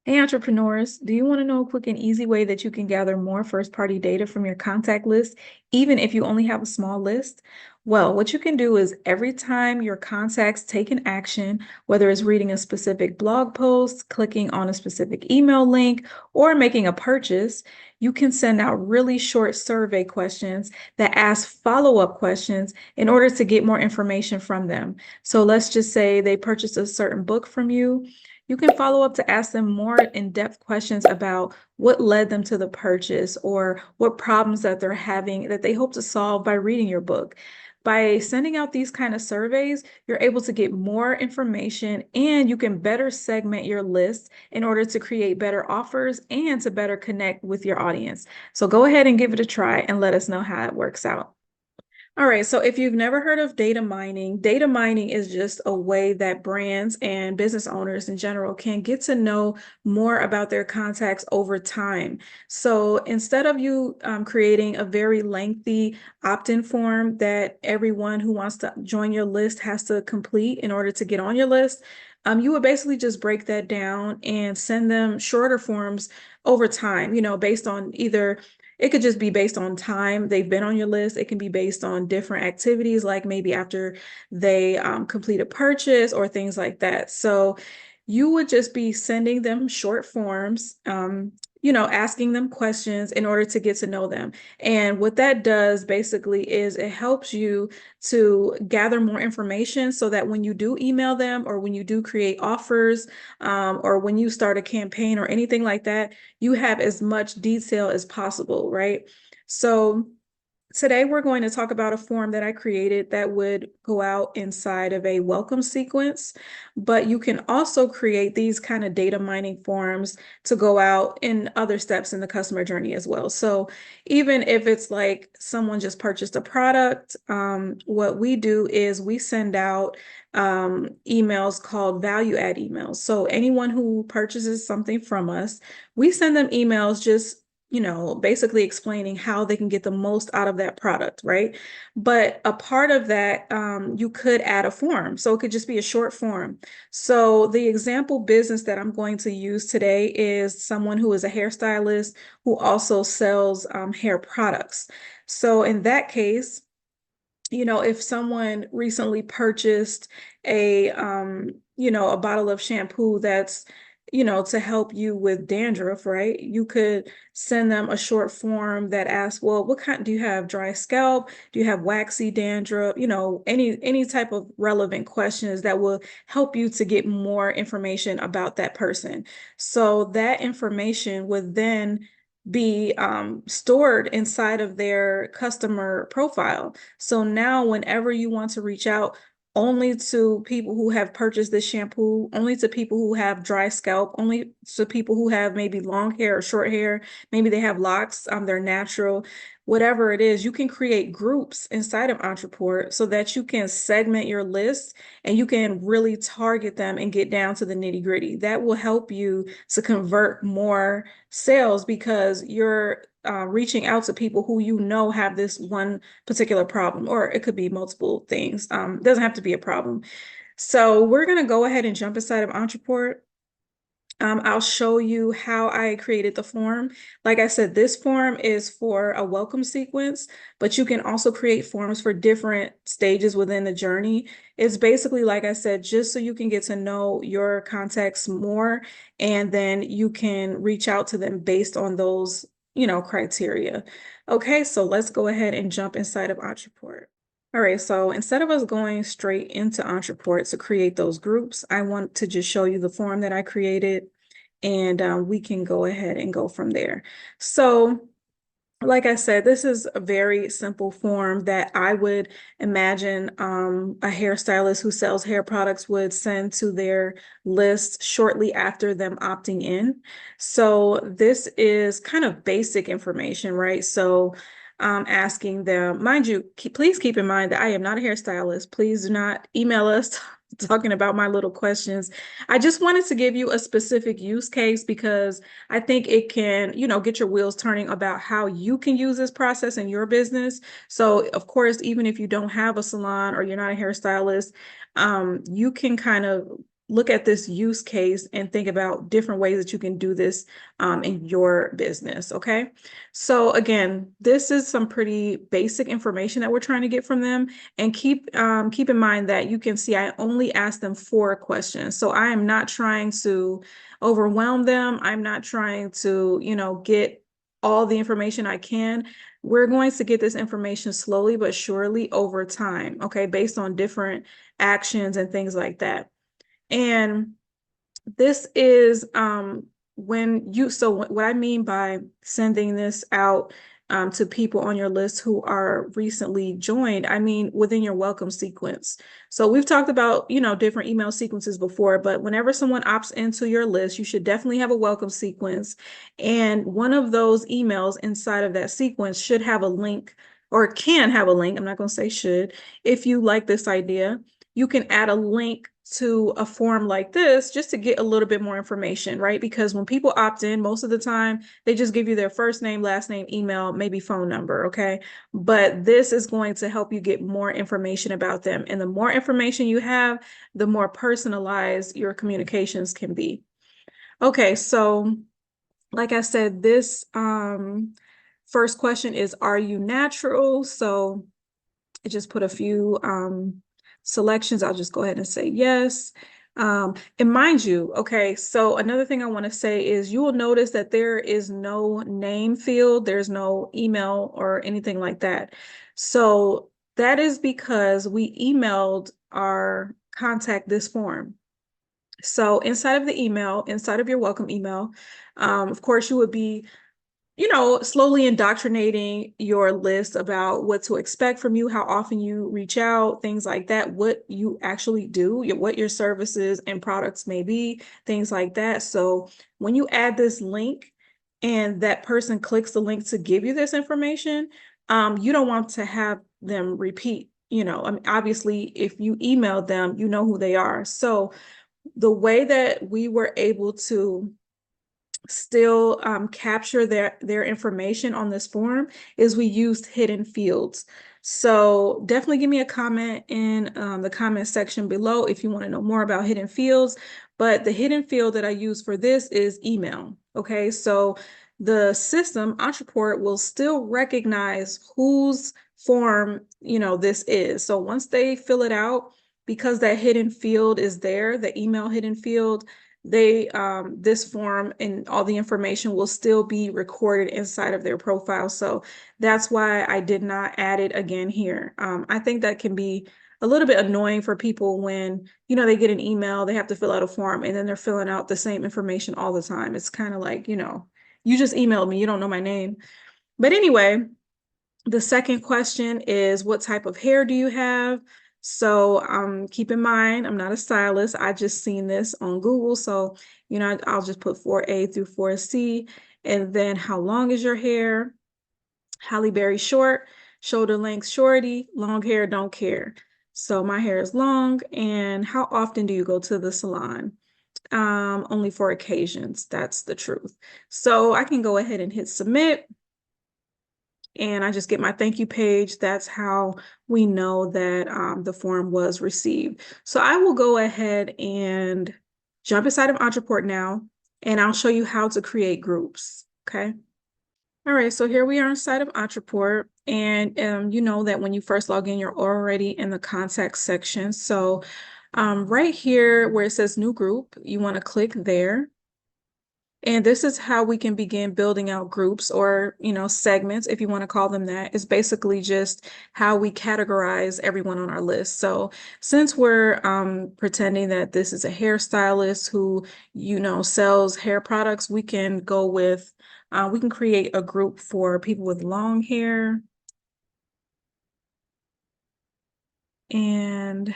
Hey, entrepreneurs, do you want to know a quick and easy way that you can gather more first-party data from your contact list, even if you only have a small list? Well, what you can do is every time your contacts take an action, whether it's reading a specific blog post, clicking on a specific email link, or making a purchase, you can send out really short survey questions that ask follow-up questions in order to get more information from them. So let's just say they purchased a certain book from you. You can follow up to ask them more in-depth questions about what led them to the purchase or what problems that they're having that they hope to solve by reading your book. By sending out these kind of surveys, you're able to get more information and you can better segment your list in order to create better offers and to better connect with your audience. So go ahead and give it a try and let us know how it works out. All right, so if you've never heard of data mining is just a way that brands and business owners in general can get to know more about their contacts over time. So instead of you creating a very lengthy opt-in form that everyone who wants to join your list has to complete in order to get on your list, you would basically just break that down and send them shorter forms over time, based on either it could just be based on time they've been on your list. It can be based on different activities, like maybe after they complete a purchase or things like that. So you would just be sending them short forms, asking them questions in order to get to know them. And what that does basically is it helps you to gather more information so that when you do email them or when you do create offers or when you start a campaign or anything like that, you have as much detail as possible, right? So today we're going to talk about a form that I created that would go out inside of a welcome sequence, but you can also create these kind of data mining forms to go out in other steps in the customer journey as well. So even if it's like someone just purchased a product, what we do is we send out emails called value add emails. So anyone who purchases something from us, we send them emails just basically explaining how they can get the most out of that product, right? But a part of that, you could add a form. So it could just be a short form. So the example business that I'm going to use today is someone who is a hairstylist who also sells hair products. So in that case, if someone recently purchased a bottle of shampoo that's, to help you with dandruff, right? You could send them a short form that asks, well, what kind do you have? Dry scalp? Do you have waxy dandruff? Any type of relevant questions that will help you to get more information about that person. So that information would then be stored inside of their customer profile. So now, whenever you want to reach out only to people who have purchased this shampoo, only to people who have dry scalp, only to people who have maybe long hair or short hair, maybe they have locks, they're natural, whatever it is, you can create groups inside of Entreport so that you can segment your list and you can really target them and get down to the nitty gritty. That will help you to convert more sales because you're reaching out to people who have this one particular problem, or it could be multiple things. Doesn't have to be a problem. So we're going to go ahead and jump inside of Entreport. I'll show you how I created the form. Like I said, this form is for a welcome sequence, but you can also create forms for different stages within the journey. It's basically, like I said, just so you can get to know your contacts more, and then you can reach out to them based on those, criteria. Okay, so let's go ahead and jump inside of Entreport. All right, so instead of us going straight into Entreport to create those groups, I want to just show you the form that I created, and we can go ahead and go from there. So like I said, this is a very simple form that I would imagine a hairstylist who sells hair products would send to their list shortly after them opting in. So this is kind of basic information, right? So asking them, mind you, please keep in mind that I am not a hairstylist. Please do not email us talking about my little questions. I just wanted to give you a specific use case because I think it can, get your wheels turning about how you can use this process in your business. So, of course, even if you don't have a salon or you're not a hairstylist, you can kind of look at this use case and think about different ways that you can do this in your business. Okay. So again, this is some pretty basic information that we're trying to get from them. And keep in mind that you can see I only asked them 4 questions. So I am not trying to overwhelm them. I'm not trying to, get all the information I can. We're going to get this information slowly but surely over time, okay, based on different actions and things like that. And this is so what I mean by sending this out to people on your list who are recently joined, I mean within your welcome sequence. So we've talked about, different email sequences before, but whenever someone opts into your list, you should definitely have a welcome sequence. And one of those emails inside of that sequence should have a link, or can have a link. I'm not going to say should. If you like this idea, you can add a link to a form like this just to get a little bit more information, right? Because when people opt in, most of the time, they just give you their first name, last name, email, maybe phone number, okay? But this is going to help you get more information about them. And the more information you have, the more personalized your communications can be. Okay, so like I said, this first question is, are you natural? So I just put a few selections. I'll just go ahead and say yes. And mind you, okay, so another thing I want to say is you will notice that there is no name field. There's no email or anything like that. So that is because we emailed our contact this form. So inside of the email, inside of your welcome email, of course, you would be slowly indoctrinating your list about what to expect from you, how often you reach out, things like that, what you actually do, what your services and products may be, things like that. So when you add this link and that person clicks the link to give you this information, you don't want to have them repeat. I mean, obviously, if you email them, you know who they are. So the way that we were able to still capture their information on this form is we used hidden fields. So definitely give me a comment in the comment section below if you want to know more about hidden fields. But the hidden field that I use for this is email. Okay, so the system, Entreport, will still recognize whose form this is. So once they fill it out, because that hidden field is there, the email hidden field, this form and all the information will still be recorded inside of their profile. So that's why I did not add it again here. I think that can be a little bit annoying for people when, they get an email, they have to fill out a form, and then they're filling out the same information all the time. It's kind of like, you just emailed me, you don't know my name. But anyway, the second question is, what type of hair do you have? So keep in mind, I'm not a stylist. I just seen this on Google. So, I'll just put 4A through 4C. And then how long is your hair? Halle Berry short, shoulder length shorty, long hair, don't care. So my hair is long. And how often do you go to the salon? Only for occasions. That's the truth. So I can go ahead and hit submit. And I just get my thank you page. That's how we know that the form was received. So I will go ahead and jump inside of Entreport now, and I'll show you how to create groups, okay? All right, so here we are inside of Entreport, and you know that when you first log in, you're already in the contact section. So right here where it says new group, you want to click there. And this is how we can begin building out groups or, segments, if you want to call them that. It's basically just how we categorize everyone on our list. So since we're pretending that this is a hairstylist who, sells hair products, we can go with, we can create a group for people with long hair. And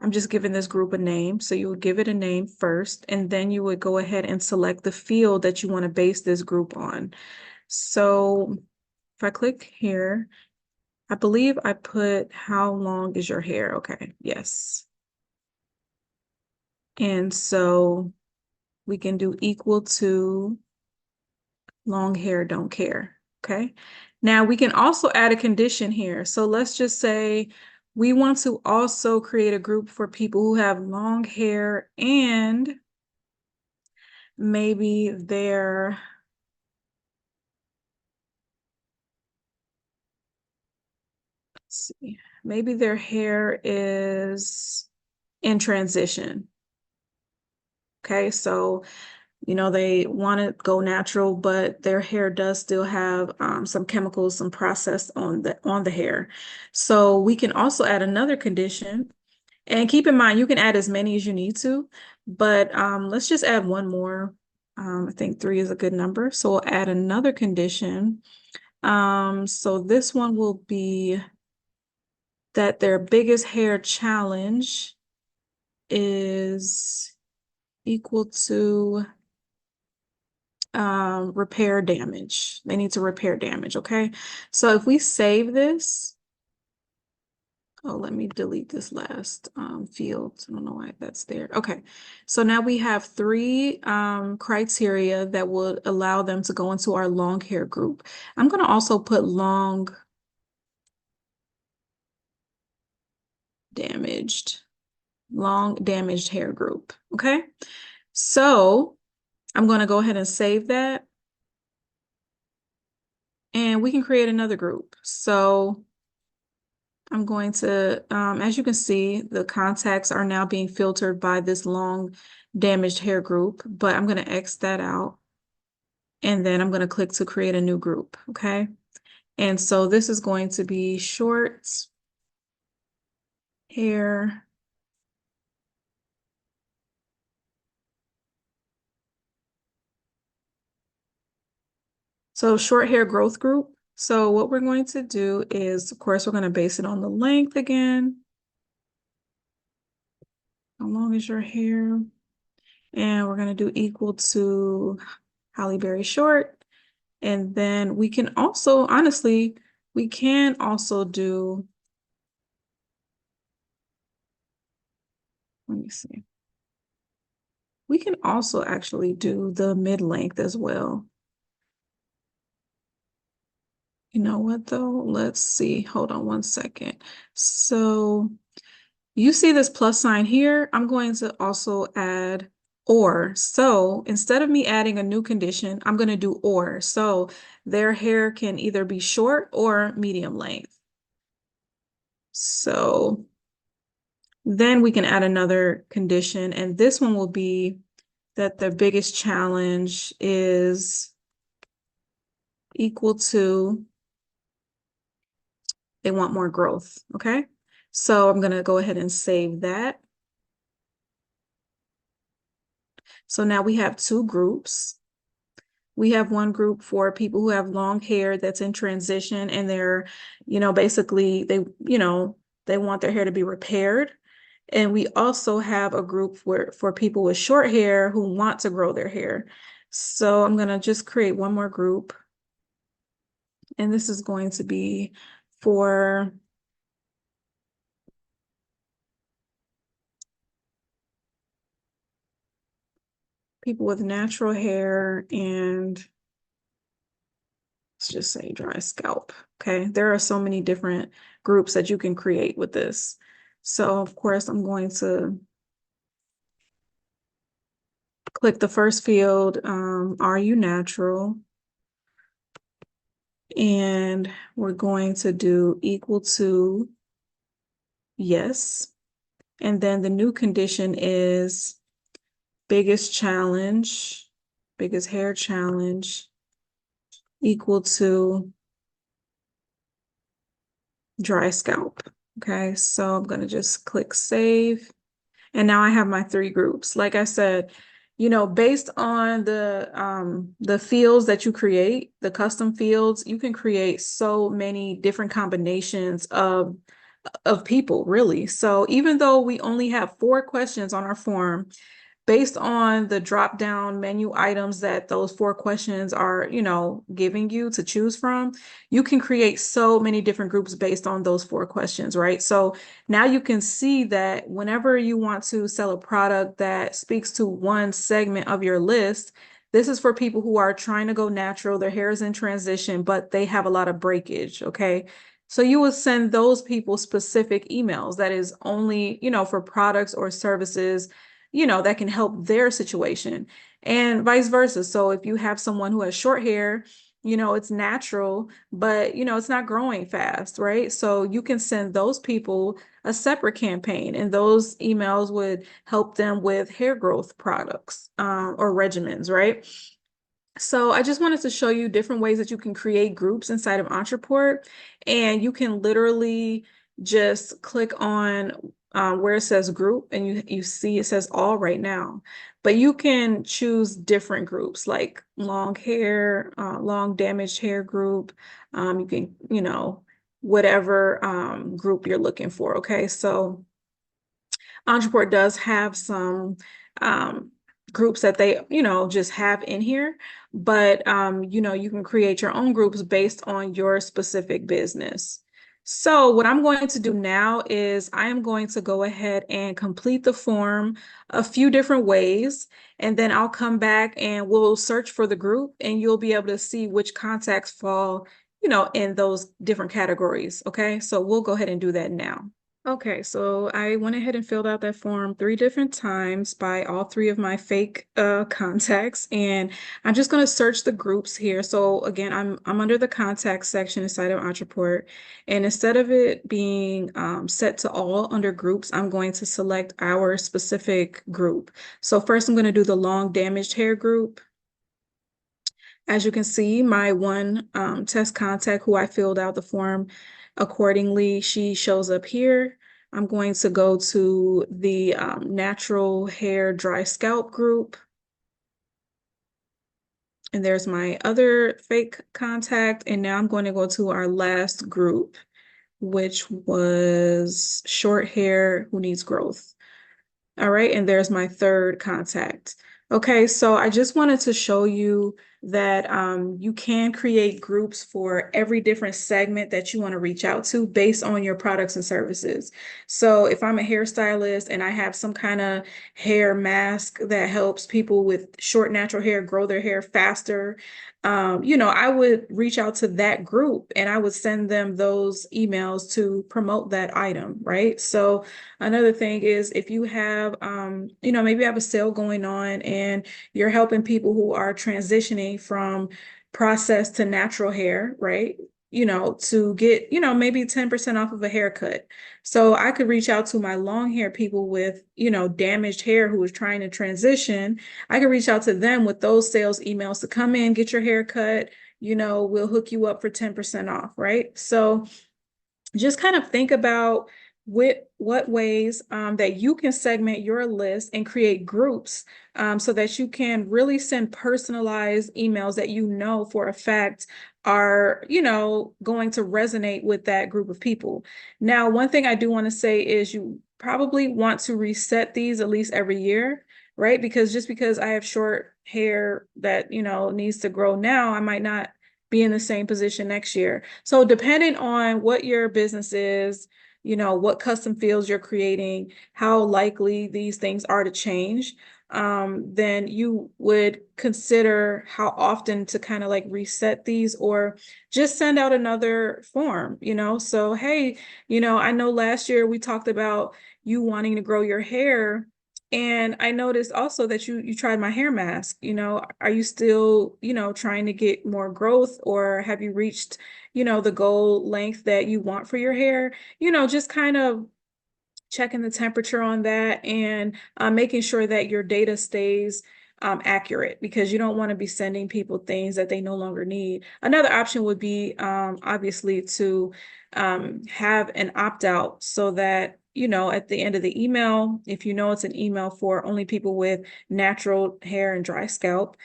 I'm just giving this group a name. So you would give it a name first, and then you would go ahead and select the field that you want to base this group on. So if I click here, I believe I put how long is your hair? Okay, yes. And so we can do equal to long hair, don't care. Okay. Now we can also add a condition here. So let's just say We want to also create a group for people who have long hair and maybe let's see, maybe their hair is in transition. Okay, so they want to go natural, but their hair does still have some chemicals, some process on the hair. So we can also add another condition. And keep in mind, you can add as many as you need to, but let's just add one more. I think 3 is a good number. So we'll add another condition. So this one will be that their biggest hair challenge is equal to repair damage. They need to repair damage, okay? So if we save this, oh, let me delete this last field. I don't know why that's there. Okay, so now we have 3 criteria that would allow them to go into our long hair group. I'm going to also put long damaged hair group, okay? So I'm going to go ahead and save that. And we can create another group. So I'm going to, as you can see, the contacts are now being filtered by this long damaged hair group, but I'm going to X that out. And then I'm going to click to create a new group. Okay. And so this is going to be short hair. So short hair growth group. So what we're going to do is, of course, we're going to base it on the length again. How long is your hair? And we're going to do equal to Halle Berry short. And then we can also, honestly, we can also do, let me see. We can also actually do the mid-length as well. You know what though? Let's see. Hold on one second. So you see this plus sign here? I'm going to also add or. So instead of me adding a new condition, I'm going to do or. So their hair can either be short or medium length. So then we can add another condition, and this one will be that the biggest challenge is equal to, they want more growth, okay? So I'm going to go ahead and save that. So now we have 2 groups. We have one group for people who have long hair that's in transition and they're, basically they want their hair to be repaired. And we also have a group for people with short hair who want to grow their hair. So I'm going to just create one more group. And this is going to be for people with natural hair and let's just say dry scalp. Okay, there are so many different groups that you can create with this. So of course, I'm going to click the first field, are you natural? And we're going to do equal to yes. And then the new condition is biggest hair challenge equal to dry scalp. Okay, so I'm going to just click save. And now I have my 3 groups. Like I said, based on the fields that you create, the custom fields, you can create so many different combinations of people, really. So even though we only have 4 questions on our form, based on the drop down menu items that those 4 questions are, giving you to choose from, you can create so many different groups based on those 4 questions, right? So now you can see that whenever you want to sell a product that speaks to one segment of your list, this is for people who are trying to go natural, their hair is in transition, but they have a lot of breakage, okay? So you will send those people specific emails that is only, for products or services, that can help their situation, and vice versa. So if you have someone who has short hair, it's natural, but it's not growing fast, right? So you can send those people a separate campaign, and those emails would help them with hair growth products, or regimens, right? So I just wanted to show you different ways that you can create groups inside of Entreport, and you can literally just click on where it says group, and you see it says all right now. But you can choose different groups like long hair, long damaged hair group. You can, whatever group you're looking for. Okay, so Entreport does have some groups that they, just have in here, but you can create your own groups based on your specific business. So what I'm going to do now is I am going to go ahead and complete the form a few different ways, and then I'll come back and we'll search for the group, and you'll be able to see which contacts fall, in those different categories. Okay, so we'll go ahead and do that now. Okay, so I went ahead and filled out that form 3 different times by all 3 of my fake contacts, and I'm just going to search the groups here. So again, I'm under the contact section inside of Entreport, and instead of it being set to all under groups, I'm going to select our specific group. So first, I'm going to do the long damaged hair group. As you can see, my one test contact who I filled out the form accordingly, she shows up here. I'm going to go to the natural hair dry scalp group. And there's my other fake contact. And now I'm going to go to our last group, which was short hair who needs growth. All right, and there's my third contact. Okay, so I just wanted to show you that you can create groups for every different segment that you want to reach out to based on your products and services. So if I'm a hairstylist and I have some kind of hair mask that helps people with short natural hair grow their hair faster, I would reach out to that group and I would send them those emails to promote that item, right? So another thing is if you have, maybe you have a sale going on and you're helping people who are transitioning from processed to natural hair, right? To get, maybe 10% off of a haircut. So I could reach out to my long hair people with, damaged hair who is trying to transition. I could reach out to them with those sales emails to come in, get your hair cut, we'll hook you up for 10% off, right? So just kind of think about what ways that you can segment your list and create groups so that you can really send personalized emails that for a fact are, going to resonate with that group of people. Now, one thing I do want to say is you probably want to reset these at least every year, right? Because just because I have short hair that, needs to grow now, I might not be in the same position next year. So depending on what your business is, what custom fields you're creating, how likely these things are to change, then you would consider how often to kind of like reset these or just send out another form, So, hey, I know last year we talked about you wanting to grow your hair. And I noticed also that you tried my hair mask. Are you still, trying to get more growth, or have you reached, the goal length that you want for your hair? Just kind of checking the temperature on that and making sure that your data stays accurate, because you don't want to be sending people things that they no longer need. Another option would be obviously to have an opt-out so that at the end of the email, if it's an email for only people with natural hair and dry scalp,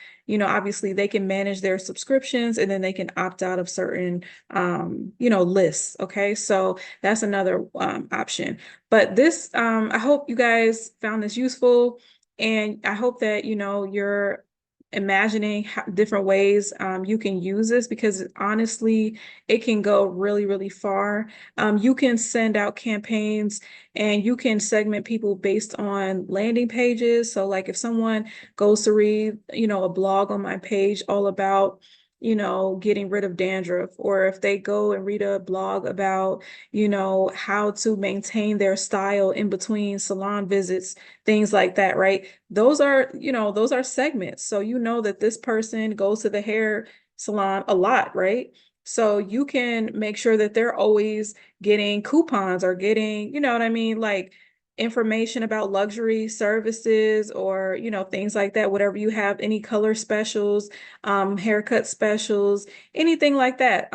obviously they can manage their subscriptions and then they can opt out of certain, lists. Okay, so that's another option. But this, I hope you guys found this useful, and I hope that, you're imagining different ways you can use this, because honestly, it can go really, really far. You can send out campaigns and you can segment people based on landing pages. So like if someone goes to read, a blog on my page all about getting rid of dandruff, or if they go and read a blog about, how to maintain their style in between salon visits, things like that, right? Those are segments. So you know that this person goes to the hair salon a lot, right? So you can make sure that they're always getting coupons or getting, you know what I mean? Like information about luxury services or, things like that, whatever you have, any color specials, haircut specials, anything like that.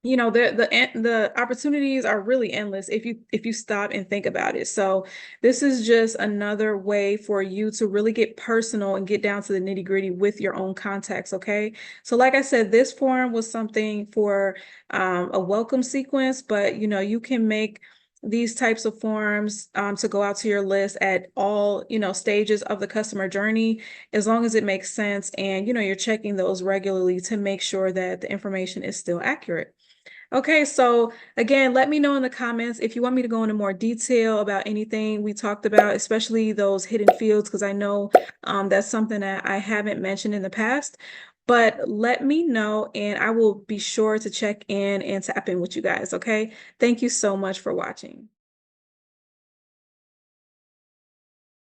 The opportunities are really endless if you stop and think about it. So this is just another way for you to really get personal and get down to the nitty gritty with your own contacts. Okay, so like I said, this form was something for a welcome sequence, but you can make these types of forms to go out to your list at all stages of the customer journey, as long as it makes sense and you're checking those regularly to make sure that the information is still accurate. Okay, so again, let me know in the comments if you want me to go into more detail about anything we talked about, especially those hidden fields, because I know that's something that I haven't mentioned in the past. But let me know, and I will be sure to check in and tap in with you guys. Okay, thank you so much for watching.